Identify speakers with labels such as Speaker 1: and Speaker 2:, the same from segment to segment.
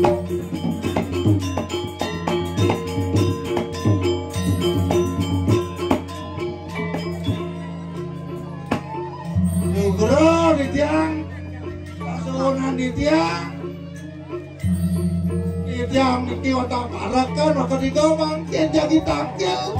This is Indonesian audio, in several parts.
Speaker 1: Nugro di tiang, kasunan di tiang. Di tiang niki otak parakan, maka digomangkin jadi tangkil.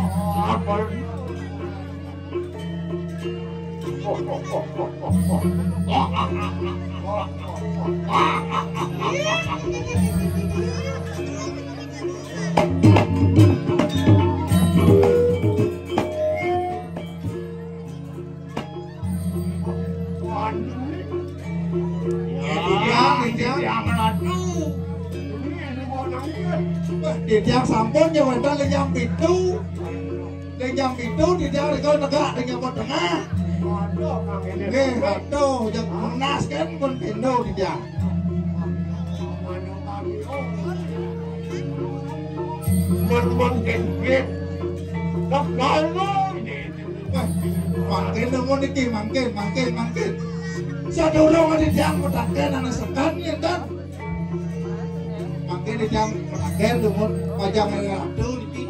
Speaker 1: Di tiang sampun nyawa ke jam itu. Di jam itu di tiang kau negak dengan buat tengah. Aduh, jangan nas kan pun pindu di tiang.
Speaker 2: Mangkin
Speaker 1: nunggu niki, mangkin. Sadurung di tiang petaken anak sekan ya kan. Mangkin di tiang petaken nunggu pajang ratu niki.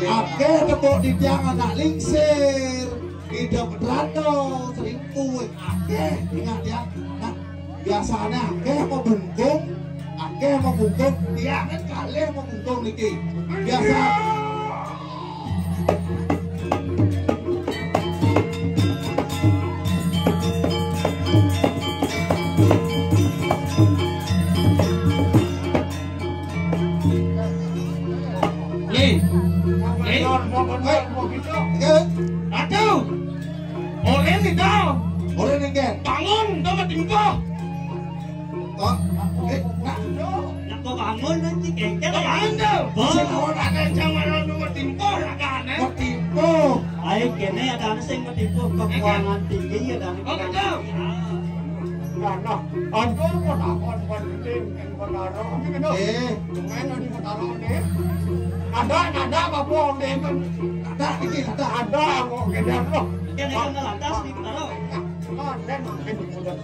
Speaker 1: Ake tepuk di tiang anak lingsir. Hidup berano, seringkuh. Ake ingat tiang. Nah, biasanya ake mau bengkung. Ake mau bungkung, tiang kan kali mau bungkung niki. Biasa.
Speaker 2: Aduh, oleh nih dong.
Speaker 1: Oleh nih kan?
Speaker 2: Bangun, dapat tingkah.
Speaker 1: Nak
Speaker 3: Kau bangun nanti kengkel.
Speaker 2: Bangun tuh.
Speaker 1: Bangun.
Speaker 2: Ada jangan dapat tingkah, ada aneh.
Speaker 1: Matipu.
Speaker 3: Ayo kene ada anak sing matipu kekurangan tinggi ada anak.
Speaker 2: Oh betul. Nah, aku mau takon penting yang berdarah. Mana di berdarah ni? Ada apa pun ni kan?
Speaker 1: Ada ini ada.
Speaker 2: Ada kok kedar loh.
Speaker 3: Kene kan lantas di taruh.
Speaker 2: Dan makin mudah.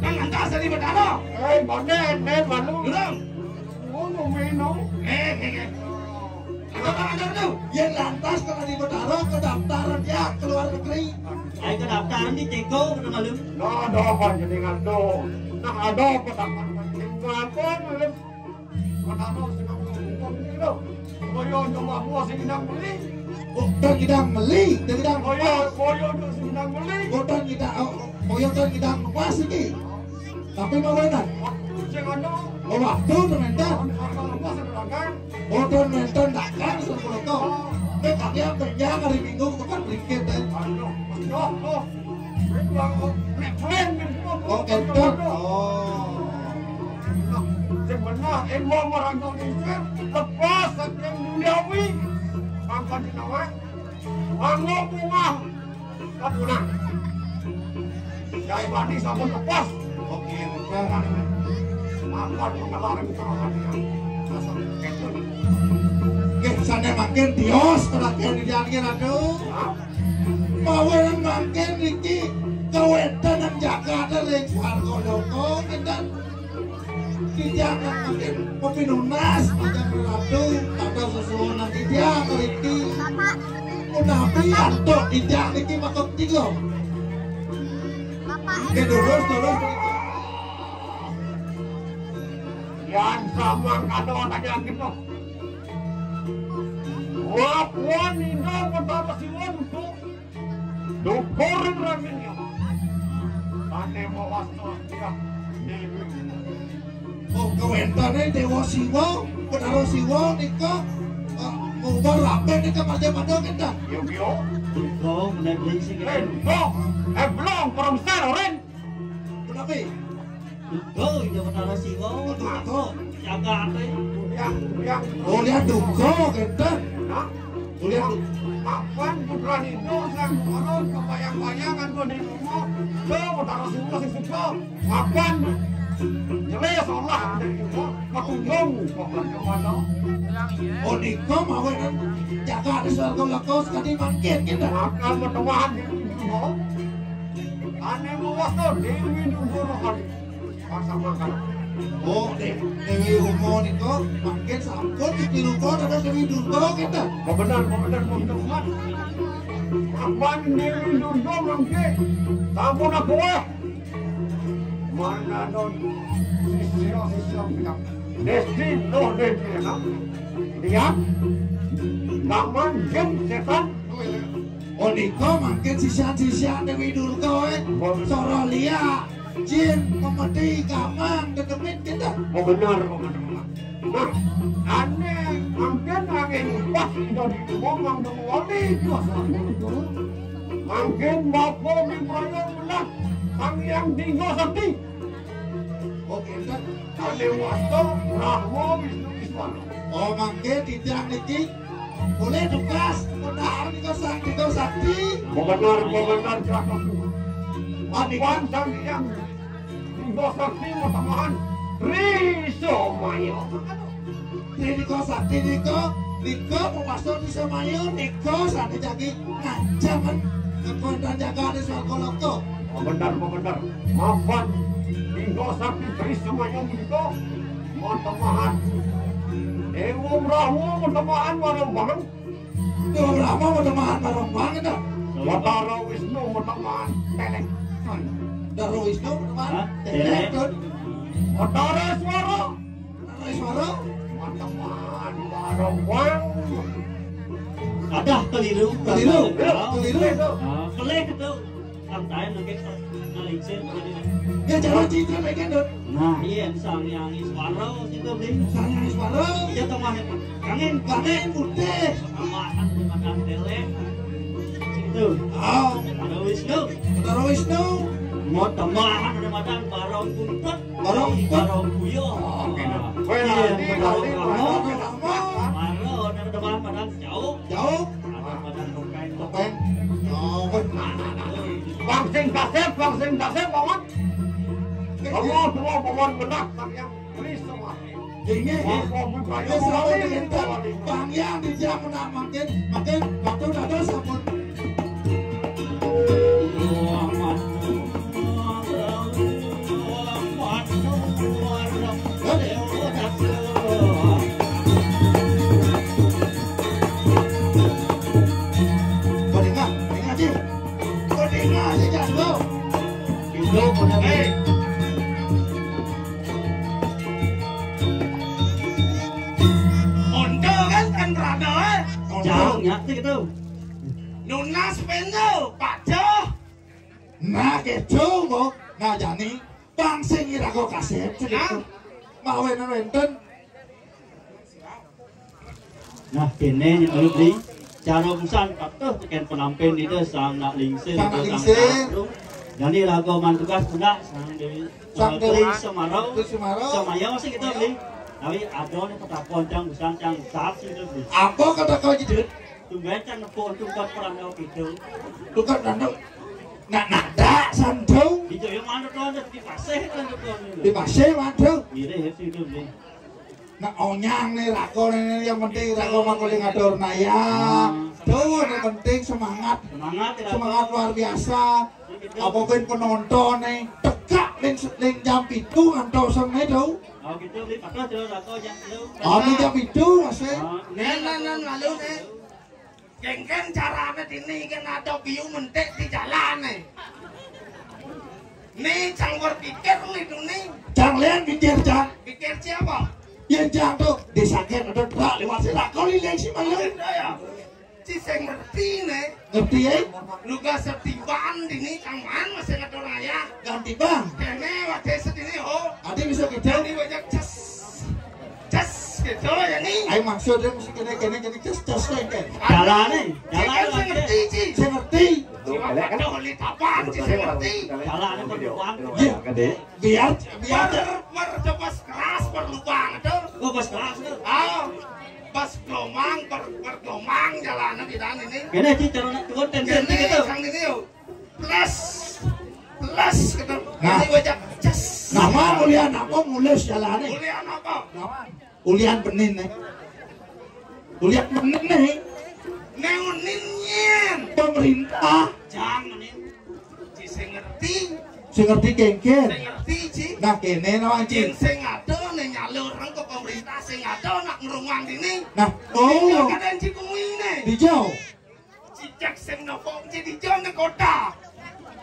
Speaker 2: Kan lantas di berdarah. Mana malu. Duduk. Oh, minum. Ada.
Speaker 1: Yang lantas kalau di Betaro ke daftaran ya ke luar negeri.
Speaker 3: Ayo ke daftaran di Ceko ke malam.
Speaker 2: Ada apa jadi ngado? Nah ada apa tak penting apa malam? Berdarah sedang ngomong gitu. Koyo coba buah sedang beli.
Speaker 1: Dan kita beli, dan kita
Speaker 2: Koyo sedang beli.
Speaker 1: dan kita koyo dan kita pas ini. Tapi mau enak.
Speaker 2: Jangan dong.
Speaker 1: Oh waktu teman-teman. Oh teman-teman dagang sepuluh kau. Kaya kerja hari Minggu itu kan ringgit deh. Oh kentot. Oh.
Speaker 2: Sebenarnya ilmu merantau Indonesia lepas yang duniawi. Pangkat di nawai. Angok bunga. Kapunan. Jai bani sabun lepas.
Speaker 1: Oke.
Speaker 2: Angkat mengelarang kerohanian. Asal kentot.
Speaker 1: Sana makin dios terakhir di jalan aduh. Mawalan makin iki kawetan yang Jakarta leng warga doko dan di jangan makin pepinunas macam ratu atau sesuatu di jangan iki. Unapi atau di jangan iki makam tiga. Terus.
Speaker 2: Yang sama kado tanya kita. Wapuan ini betapa siwan tu, dukurin raminnya. Ane mewasta dia dewi.
Speaker 1: Oh kawentannya dewa siwa, Betaro siwa nika ngubah ramen nika macam-macam kita.
Speaker 2: Yo.
Speaker 3: Kau benar beli sing
Speaker 2: Ren, belum perempuan Ren.
Speaker 1: Kenapa?
Speaker 3: Kau itu benar siwa.
Speaker 1: Duko.
Speaker 3: Jaga apa?
Speaker 2: Yang.
Speaker 1: Oh lihat duko kita.
Speaker 2: Nah,
Speaker 1: Lihat
Speaker 2: kapan putra itu sang orang kebayang-bayangan kau di rumah. Kau betapa semua si suka. Kapan? Jelas Allah dari rumah. Aku nunggu kapan kemana?
Speaker 1: oh nika mau jaga di surga lakau sekali makin kita.
Speaker 2: Akan berteman di rumah. Ane mewasta dewi nunggu kali. Masa makan.
Speaker 1: Oh, Dewi Umo niko makin sampun dipiluko terus Dewi Durga kita.
Speaker 2: Benar teman-teman. Kapan Dewi Durga mangke? Sampun aku mana non sisiro bilang Desti loh Desti nak lihat naman jin setan.
Speaker 1: Oh niko makin sisa-sisa Dewi Durga soro lia jin memedi kamang kedemit kita.
Speaker 2: Oh benar. Nah, aneh mungkin angin pas dari ngomong wali kuasa mungkin bapak membayar benar ang yang tinggal sakti.
Speaker 1: Oh kita.
Speaker 2: Ane wasto Rahmo Wisnu Iswara.
Speaker 1: Oh makin tidak niki boleh tugas benar niko sakti.
Speaker 2: Benar cakap.
Speaker 1: Anikan
Speaker 2: Sang yang tinggal sakti matamaan Riso Mayo.
Speaker 1: niko sakti niko pemasok bisa mayu niko sakti jagi ngajaman kekuatan jaga di Swakoloko.
Speaker 2: Benar. Maafkan tinggal sakti Riso Mayo itu matamaan. Ewong Rahmo matamaan warang-warang.
Speaker 1: Tuh lama mau teman bareng banget dah.
Speaker 2: Watara Wisnu matamaan telek.
Speaker 1: Daro Wisnu teman.
Speaker 3: Hah?
Speaker 1: Telepon.
Speaker 2: Watara Swara
Speaker 1: Daro Iswara.
Speaker 2: matamaan warang-warang.
Speaker 3: Ada keliru.
Speaker 1: Keliru.
Speaker 3: Pelik itu. Santai nanti nalingsin jadi.
Speaker 1: Dia jalan citra lagi dong.
Speaker 3: Nah, iya sang yang Iswara situ beli.
Speaker 1: Saya Iswara.
Speaker 3: Iya teman kangen
Speaker 1: Kangen putih.
Speaker 3: sama di makan tele. Situ.
Speaker 1: Oh,
Speaker 3: Ada Wisnu.
Speaker 1: Daro Wisnu.
Speaker 3: Mau tambahan ada makan barong kumpet. Barong buyo.
Speaker 1: Lama.
Speaker 3: Baru ada teman padang jauh.
Speaker 1: Jauh.
Speaker 3: Ada padang topeng.
Speaker 1: Topeng. Oh,
Speaker 2: Bangsin kasep banget. Semua pemain benak yang Riso Mayo.
Speaker 1: ini.
Speaker 2: Bapak
Speaker 1: Dia selalu diintar. Bang yang dijak menang makin waktu dado sampun. Kodinga sih. Kodinga sih jatuh.
Speaker 3: Itu benar.
Speaker 1: Ondo kan rada
Speaker 3: Jauh nyati gitu.
Speaker 1: Nunas penyo, Pak Jo. Nah, gitu mo. Nah, jani bang sing ira kok kasep segitu. Mau wenten.
Speaker 3: Nah, kene yang lu beli cara busan patuh tekan penampil itu sang nak lingsin
Speaker 1: Sang nak lingsin.
Speaker 3: Jadi lagu mantugas pula sang Dewi
Speaker 1: Sang
Speaker 3: Dewi
Speaker 1: Dewi
Speaker 3: Semarau
Speaker 1: Dewi Semarau.
Speaker 3: Semaya masih kita beli. Tapi ada nih petakon cang busan cang sap sih itu beli.
Speaker 1: Apa kata kau jadi?
Speaker 3: Tunggu cang nepon tungkat perang kau gitu.
Speaker 1: Tukar danduk. Nak nada sandu.
Speaker 3: Di Jawa mana tuh di pasir kan tuh.
Speaker 1: Di pasir mandu.
Speaker 3: Iya sih itu beli.
Speaker 1: Nak onyang nih rako nih yang penting rako makuli ngatur naya. Tuh yang penting semangat. Semangat luar biasa. Apapun penonton nih tegak ling jam itu ngantau semai tuh.
Speaker 3: Oh gitu beli pakai terus rako yang lu.
Speaker 1: Ini jam itu masih.
Speaker 4: Nenan lalu nih, kengkeng caranya ini kan ada biu mentek di jalan nih. Nih canggur pikir nih tuh nih,
Speaker 1: Jangan lihat pikir jang.
Speaker 4: pikir siapa?
Speaker 1: Yang jang tuh disakit ada terak lewat sih rako liling sih malu.
Speaker 4: Ya, si saya ngerti nih,
Speaker 1: Ngerti ya?
Speaker 4: lu gak setiban di nih cangman masih ngatur raya.
Speaker 1: Ganti bang.
Speaker 4: Kene waktu sedini oh,
Speaker 1: Ada bisa kita.
Speaker 4: jadi banyak cas gitu ya nih.
Speaker 1: Ayo maksudnya mesti kena cas kan.
Speaker 3: Jalan nih,
Speaker 4: Saya
Speaker 3: jalan
Speaker 4: kan ngerti sih.
Speaker 1: Saya ngerti.
Speaker 4: Si ada oli tapan sih saya ngerti.
Speaker 3: jalan itu berduaan.
Speaker 1: Biar
Speaker 4: Berdepas keras berlubang itu.
Speaker 3: Oh pas kelas tuh.
Speaker 4: Ah, pas gelombang bergelombang jalanan di dalam ini.
Speaker 3: Kene sih cara nak turun tension
Speaker 4: Ini
Speaker 3: gitu.
Speaker 4: sang ini yuk. Plus gitu.
Speaker 1: Nah.
Speaker 4: Ini wajah cas.
Speaker 1: nama ulian apa mulus jalannya.
Speaker 4: Kuliah apa?
Speaker 1: Ulian benin nih. Ulian benin nih.
Speaker 4: Neuninyen.
Speaker 1: Pemerintah
Speaker 3: Jangan nih.
Speaker 4: Si saya ngerti.
Speaker 1: si Sing ngerti kengken.
Speaker 4: Sing ngerti Ci.
Speaker 1: Nah kene nawang
Speaker 4: Jin
Speaker 1: Ci.
Speaker 4: sing ada ning nyalurang ke pemerintah sing ada nak ngrungang dini.
Speaker 1: Nah,
Speaker 4: Oh,
Speaker 1: oh,
Speaker 4: kadang Ci kumine.
Speaker 1: dijauh.
Speaker 4: Cicak sing nopo Ci dijon nang kota.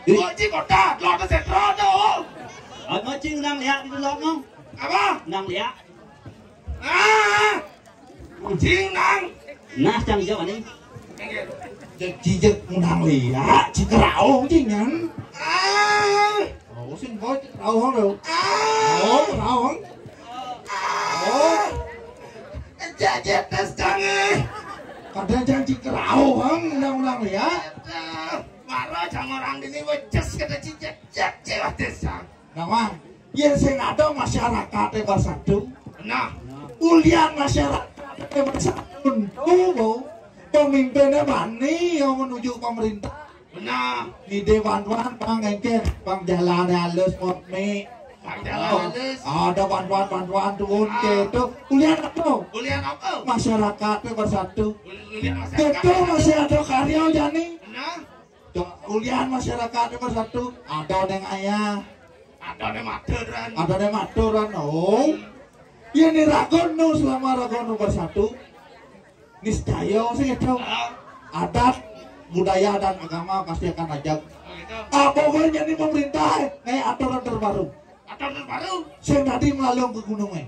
Speaker 1: Di-
Speaker 4: Oh Ci kota, lo ta setro to.
Speaker 3: Ngồi chừng năng lẹ đi lọt không?
Speaker 4: Apa?
Speaker 3: Năng lẹ.
Speaker 4: Ah. Jing nang.
Speaker 3: Nah chẳng cho anh
Speaker 1: Ci jek undang liat, ci kerau ci nyan.
Speaker 4: Ah.
Speaker 1: Oh, sing koi ci kerau hong đâu.
Speaker 4: Ah.
Speaker 1: Oh, kerau hong.
Speaker 4: Ah. Jajet tes jange.
Speaker 1: Kadang jangan ci kerau hong undang liat.
Speaker 4: Marah jangan orang ini wejes kata cicak cewek desa.
Speaker 1: Nawang, yen sing ada masyarakat bersatu.
Speaker 4: Nah,
Speaker 1: Ulian masyarakat bersatu. Oh, pemimpinnya bani yang menuju pemerintah.
Speaker 4: benar.
Speaker 1: Di dewan-dewan bang engken, bang jalan halus murni.
Speaker 4: Bang jalan halus.
Speaker 1: Ada bantuan turun gitu. Ulian apa?
Speaker 4: Kuliah apa?
Speaker 1: Masyarakat bersatu.
Speaker 4: Kuliah masyarakat.
Speaker 1: Gitu masih ada karya jani.
Speaker 4: Benar.
Speaker 1: Ulian masyarakat bersatu. Ada yang ayah,
Speaker 4: Ada yang maturan.
Speaker 1: ada yang maturan. Oh, ini ragono selama ragono bersatu. Niscaya sih itu. Adat, budaya dan agama pasti akan ajak. Apa pokoknya ini pemerintah kayak aturan terbaru.
Speaker 4: Aturan terbaru.
Speaker 1: Sing tadi melalui ke gunungnya.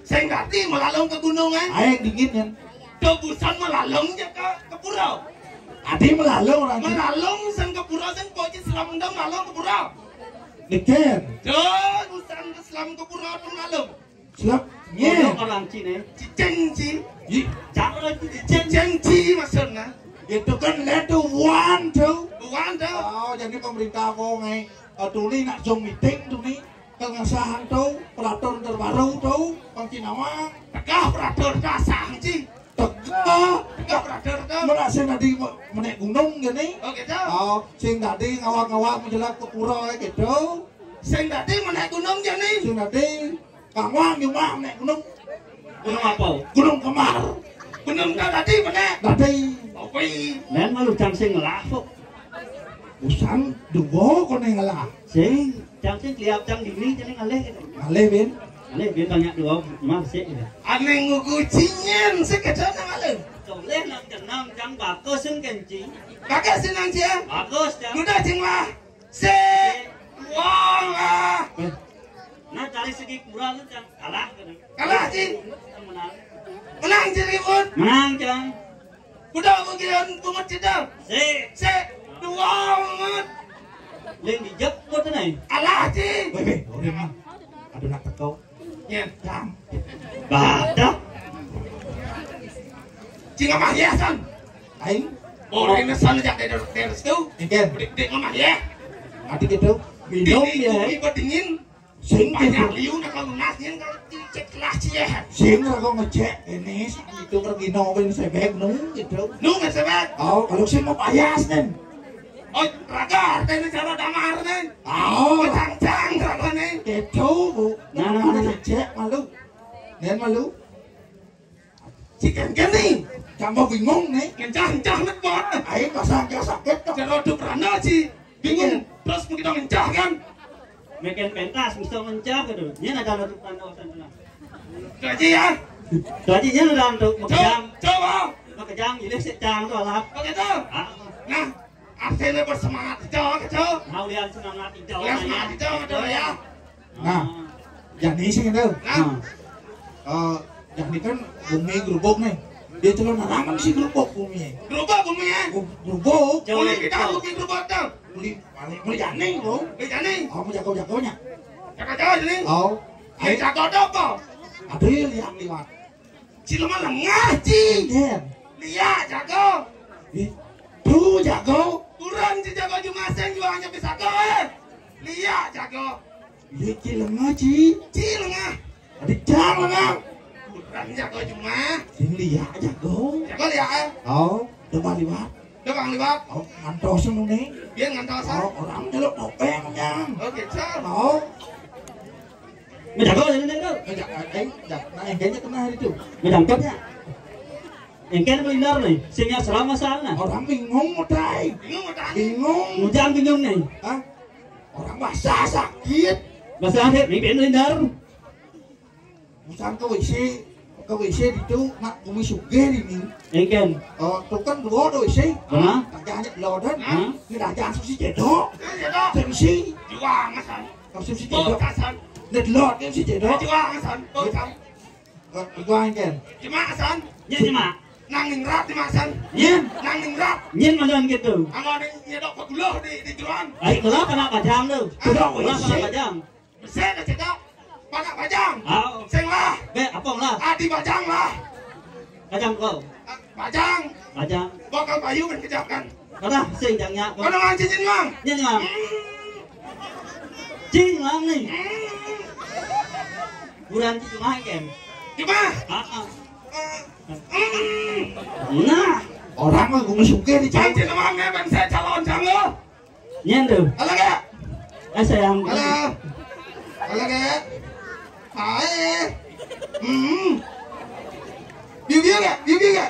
Speaker 4: Saya ngerti melalung ke gunungan.
Speaker 1: Air dingin kan.
Speaker 4: Kebusan melalung je ke pulau.
Speaker 1: Adi melalui orang itu.
Speaker 4: Melalung sen ke pulau sen koji selam dong melalung ke pulau.
Speaker 1: Niken.
Speaker 4: Jauh busan selam ke pulau tu melalung.
Speaker 1: Selap.
Speaker 3: Nghe
Speaker 1: Nye.
Speaker 3: orang Cina
Speaker 4: Cicengci.
Speaker 3: Chẳng ơi
Speaker 4: Cicengci maksudnya.
Speaker 1: Itu kan letter one tuh.
Speaker 4: Bukan dah.
Speaker 1: Oh, jadi pemerintah mau ngai. Tuli nak zoom meeting tuh nih. Pengesahan tuh peraturan terbaru tuh. Bang Cinawang.
Speaker 4: Tegah peratur dasar ci.
Speaker 1: Tegak.
Speaker 4: Tegah peratur tu.
Speaker 1: Mana sing tadi menaik gunung gini.
Speaker 4: Oh gitu.
Speaker 1: Oh, sing tadi ngawak-ngawak menjelang ke pura gitu.
Speaker 4: Sing tadi menaik gunung je ni.
Speaker 1: Sing tadi ngawang cuma menaik gunung.
Speaker 3: Gunung apa?
Speaker 1: Gunung Kemar.
Speaker 4: Gunung dah tadi menaik.
Speaker 1: Tadi
Speaker 4: Opi.
Speaker 3: Nén mà lục chẳng sinh lá phúc
Speaker 1: usan dugo ko neng ala.
Speaker 3: Sinh chẳng sinh liap chẳng đi ni cho nên là lê
Speaker 1: Ale ben.
Speaker 3: Lê biến tao nhạc được không? Mà sẽ vậy
Speaker 4: Aneh ngugu cinyen sekedar nama lu.
Speaker 3: Cậu lên là chẳng nam chẳng bà cơ xưng kèn chí
Speaker 4: Kakak senang cia.
Speaker 3: Bà cơ chẳng
Speaker 4: Mudah cinglah. Se. Wong ah.
Speaker 1: Ben.
Speaker 3: Nah cari segi kurang lu chẳng kalah kan
Speaker 4: Kalah ci.
Speaker 3: Menang
Speaker 4: Menang ci ribut.
Speaker 3: Menang chẳng
Speaker 4: Udah bagian bungut cedar.
Speaker 3: Sẽ
Speaker 4: Se. Dua banget.
Speaker 3: lên bị dấp có thế này
Speaker 4: Alah ci.
Speaker 1: Weh weh, ore mah. Aduh nak tekau.
Speaker 4: Nyen.
Speaker 1: Jam.
Speaker 3: Bà đó
Speaker 4: Ci ngamah ya san.
Speaker 1: Aing
Speaker 4: Oh ini san jak dari situ.
Speaker 1: iken.
Speaker 4: Dik ngamah ya.
Speaker 1: Adik gitu. Minum
Speaker 4: Dingin,
Speaker 1: ya.
Speaker 4: ibu dingin.
Speaker 1: Sing
Speaker 4: Banyak
Speaker 1: gitu.
Speaker 4: liu nak kalau lunasnya kalau cek kelas ya.
Speaker 1: Sing lah kau ngecek ini itu pergi nongin sebek nung gitu.
Speaker 4: Nu nggak sebab.
Speaker 1: Oh, kalau sing mau payas nen.
Speaker 4: Oh raga, ini cara damar nih.
Speaker 1: Oh,
Speaker 4: Cang-cang raga nih.
Speaker 1: gitu bu.
Speaker 3: Nah, nah,
Speaker 1: Mana
Speaker 3: nah.
Speaker 1: ngecek malu. Nen malu.
Speaker 4: Chicken nih.
Speaker 1: Kamu bingung nih.
Speaker 4: Kencang-kencang nih bot.
Speaker 1: Aing pasang dia sakit kok.
Speaker 4: Kalau tuh pernah sih bingung. Terus mungkin kita kencang kan.
Speaker 3: Makin pentas bisa mencap gitu Ini ada untuk tanda sana
Speaker 4: Gaji ya.
Speaker 3: Jadi ini ada untuk
Speaker 4: Coba,
Speaker 3: makajam
Speaker 4: coba.
Speaker 3: Makajam ini secang tuh alap
Speaker 4: Begitu.
Speaker 3: Ah,
Speaker 4: Nah, artinya bersemangat itu, gitu.
Speaker 3: mau lihat semangat hijau
Speaker 4: Yang semangat itu, gitu ya.
Speaker 1: Nah. Jadi sing itu.
Speaker 4: Nah,
Speaker 1: Jadi kan bumi gerubuk nih. Dia celon narangan sih gerubuk bumi.
Speaker 4: gerubuk bumi ya.
Speaker 1: Gerubuk.
Speaker 3: Jauh
Speaker 4: Boleh
Speaker 3: lebih
Speaker 4: kita
Speaker 3: jauh.
Speaker 4: bikin gerubuk tuh.
Speaker 1: Beli janing bro.
Speaker 4: Bisa nih.
Speaker 1: Oh, mau jago-jagonya.
Speaker 4: Jaga-jaga sini.
Speaker 1: Oh,
Speaker 4: Ayo jago dopo.
Speaker 1: ada lihat liwat.
Speaker 4: Cilema lengah, Ci.
Speaker 1: Iya.
Speaker 4: Lihat jago.
Speaker 1: Itu jago.
Speaker 4: Kurang si jago cuma sen jualnya bisa go. Lihat jago.
Speaker 1: Iya cilengah ci.
Speaker 4: Ci lengah.
Speaker 1: Ada jam lengah.
Speaker 4: Kurang jago cuma.
Speaker 1: Sing lihat jago.
Speaker 4: Jago lihat.
Speaker 1: Oh, coba liwat.
Speaker 4: Udah bang lihat.
Speaker 1: Oh, mantos nih.
Speaker 4: Dia ngantosan.
Speaker 1: Oh, orang nyelok topengnya.
Speaker 4: Oke, Sal.
Speaker 1: Oh,
Speaker 3: Mày chẳng có gì đến đâu
Speaker 1: nah kayaknya kena hari itu.
Speaker 3: Mày chẳng cấp nhá Yang kan benar nih Sehingga selama sana
Speaker 1: Orang bingung, Trai.
Speaker 4: Bingung mau tanya.
Speaker 1: Bingung.
Speaker 3: Ngujang bingung nih
Speaker 1: Hah? Orang basah sakit.
Speaker 3: Bahasa Arab ni ben lindar.
Speaker 1: Bukan ke WC itu nak kumi suge ini.
Speaker 3: Eken.
Speaker 1: Tuh kan dua do WC.
Speaker 3: Hả?
Speaker 1: Đại gia lò đó.
Speaker 3: Hả?
Speaker 1: Như đại gia sắp xí chế đó.
Speaker 4: Cái đó.
Speaker 1: Xem xí.
Speaker 4: Juang á son.
Speaker 1: Sắp xí chế
Speaker 4: Bố
Speaker 1: đó.
Speaker 4: ta son.
Speaker 1: Nệt lọt em xí chế đó.
Speaker 4: Juang á son. Bố son.
Speaker 1: Qua anh kèn.
Speaker 4: Cuma son.
Speaker 3: Nyen mak.
Speaker 4: Nanging rap di masan.
Speaker 3: Nyen.
Speaker 4: Nanging rap.
Speaker 3: Nyen macam gitu.
Speaker 4: Anggo ni nyedok paguluh di juang.
Speaker 3: Ai kelap anak bajang tu.
Speaker 1: Kelap
Speaker 3: Kelap anak bajang.
Speaker 4: Sen na cedok. Panak bajang.
Speaker 3: Ah,
Speaker 4: Seng lah.
Speaker 3: be apong lah.
Speaker 4: Adi bajang lah.
Speaker 3: Bajang kau.
Speaker 4: Bajang.
Speaker 3: Bajang.
Speaker 4: Bakal bayu kan kejapkan.
Speaker 3: Kau dah sing jangan nyak.
Speaker 4: Kau nang cincin bang.
Speaker 3: Nyen ngang. Cing lang ni. Buran cing lang ken.
Speaker 4: Cuma.
Speaker 3: Ah. Nah,
Speaker 1: Orang mah kumi suge di cang.
Speaker 4: Cincin bang ya ben saya calon jango.
Speaker 3: nyen tu.
Speaker 4: Halo ke?
Speaker 3: Sayang.
Speaker 4: Halo. Halo ke? Hai. Biu biu ke? Biu biu ke?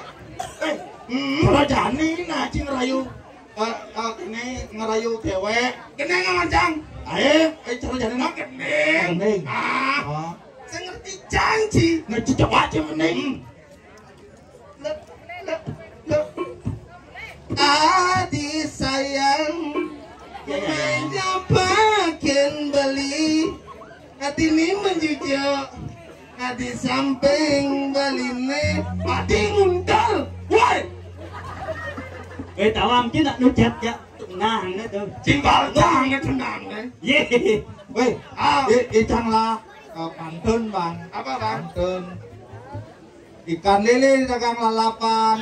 Speaker 1: Kerajaan ini nah cing ngerayu. Ini ngerayu cewek.
Speaker 4: Kene ngancang.
Speaker 1: Kerajaan ini.
Speaker 4: Kening.
Speaker 1: Kening.
Speaker 4: Ah. Saya ngerti janji.
Speaker 1: Ngerti coba aja mending.
Speaker 4: Adi sayang menyapakan beli hati ini menjujuk adi samping baline adi nguntal woi
Speaker 3: Tawam chứ nak nucat ya. Nang ni tu.
Speaker 4: cimbal jangan tenang deh
Speaker 3: Ye.
Speaker 1: Weh, ikan lah pantun bang.
Speaker 4: apa bang
Speaker 1: Pantun. Ikan lele dagang lalapan.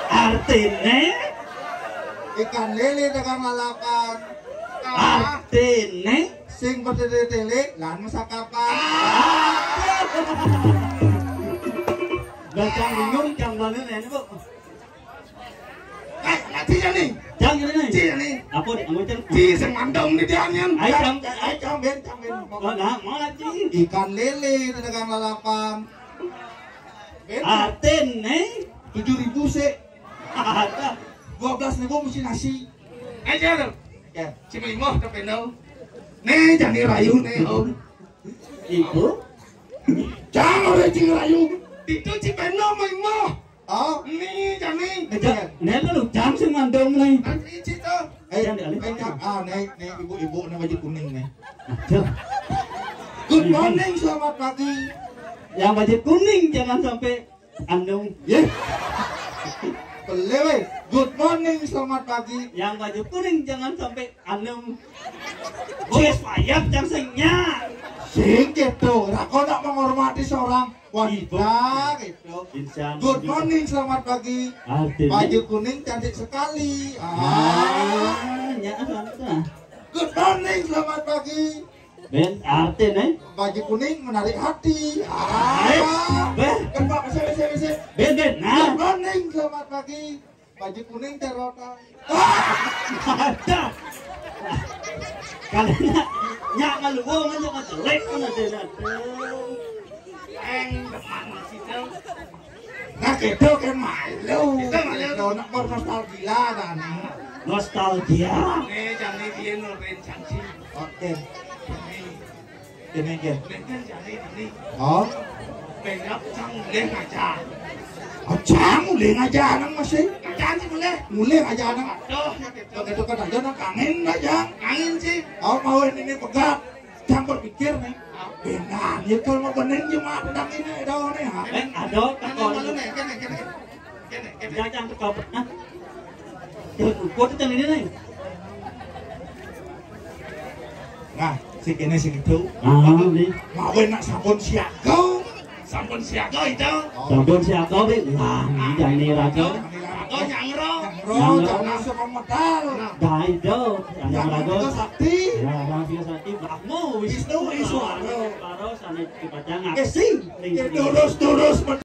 Speaker 3: Artinya.
Speaker 1: Ikan lele dagang lalapan.
Speaker 3: Artinya.
Speaker 1: Sing berdele-dele lan masakapan.
Speaker 3: Bacang bingung jam mana ni bu?
Speaker 4: nanti ya nih
Speaker 3: Jam ni ni.
Speaker 4: ci nih
Speaker 3: Apa ni? Ambil jam.
Speaker 4: ci sing mandong di dianyan
Speaker 3: Ai jam.
Speaker 1: Camben.
Speaker 3: Oh nah, mana ci?
Speaker 1: Ikan lele dagang lalapan.
Speaker 3: Artinya.
Speaker 1: 7.000 sih.
Speaker 3: Ada.
Speaker 1: 12.000 mesti nasi.
Speaker 4: aja lo
Speaker 1: Ya.
Speaker 4: ci mimo tapi đâu nih jangan dirayu nih om
Speaker 3: Ibu.
Speaker 1: Jangan oleh cing rayu.
Speaker 4: itu ci beno mimo
Speaker 1: Oh,
Speaker 4: nih jangan
Speaker 3: Ni lu jam sing mandong ni.
Speaker 4: nanti ci tuh
Speaker 1: nih ibu-ibu nih baju kuning nih.
Speaker 3: Jom.
Speaker 1: Good morning, selamat pagi.
Speaker 3: Yang baju kuning jangan sampai andung.
Speaker 1: Ye. Boleh weh. Good morning, selamat pagi.
Speaker 3: Yang baju kuning jangan sampai andung. Wes payah jam singnya.
Speaker 1: Sing gitu. Rako nak menghormati seorang wanita gitu.
Speaker 3: Insan.
Speaker 1: Good morning, selamat pagi.
Speaker 3: Artinya.
Speaker 1: Baju kuning cantik sekali.
Speaker 3: Ya sana.
Speaker 1: Good morning, selamat pagi.
Speaker 3: Ben artinya.
Speaker 1: Baju kuning menarik hati.
Speaker 3: Ben.
Speaker 1: Kan Pak, bisa.
Speaker 3: Ben.
Speaker 1: Good
Speaker 3: Nah.
Speaker 1: morning, selamat pagi. Baju kuning terotan.
Speaker 3: Ada. Kalau nyak ngaluang aja kan jelek kan ada.
Speaker 4: eng depan situ
Speaker 1: Nah gitu kan malu.
Speaker 4: Itu malu.
Speaker 1: Gitu, nak bernostalgia kan.
Speaker 3: Nostalgia.
Speaker 4: nih jangan dia nurin janji
Speaker 1: Oke, ini kan.
Speaker 4: Dengan jadi ini
Speaker 1: Oh,
Speaker 4: berap sang boleh ngajar
Speaker 1: Cang mulai ngajar nang masih.
Speaker 4: ngajar sih boleh
Speaker 1: Mulai ngajar nang.
Speaker 4: aduh ya gitu
Speaker 1: Begitu kan aja nang kangen aja.
Speaker 4: angin sih
Speaker 1: Oh mau ini pegat. Cang berpikir nih. Benar, ya kalau mau bening cuma pedang ini dong nih.
Speaker 3: Ada
Speaker 4: kan
Speaker 3: takon.
Speaker 4: malu nih kene
Speaker 3: Jangan tekap. Nah. Kuat itu ini nih.
Speaker 1: Nah, si kene sing itu.
Speaker 3: Ni.
Speaker 1: Mau nak sabun siaga.
Speaker 4: sampun siaga itu
Speaker 3: Sabun siapa be? Lah, jangan ni raja.
Speaker 4: aku nyangro
Speaker 1: Bro, jangan langsung modal.
Speaker 3: Dah itu, jangan
Speaker 1: Jangan
Speaker 3: raja.
Speaker 1: itu sakti.
Speaker 3: Ya, dah biasa ti bakmu wis
Speaker 1: Wisnu Iswara.
Speaker 3: Baru sana dipacang.
Speaker 1: Sing. Terus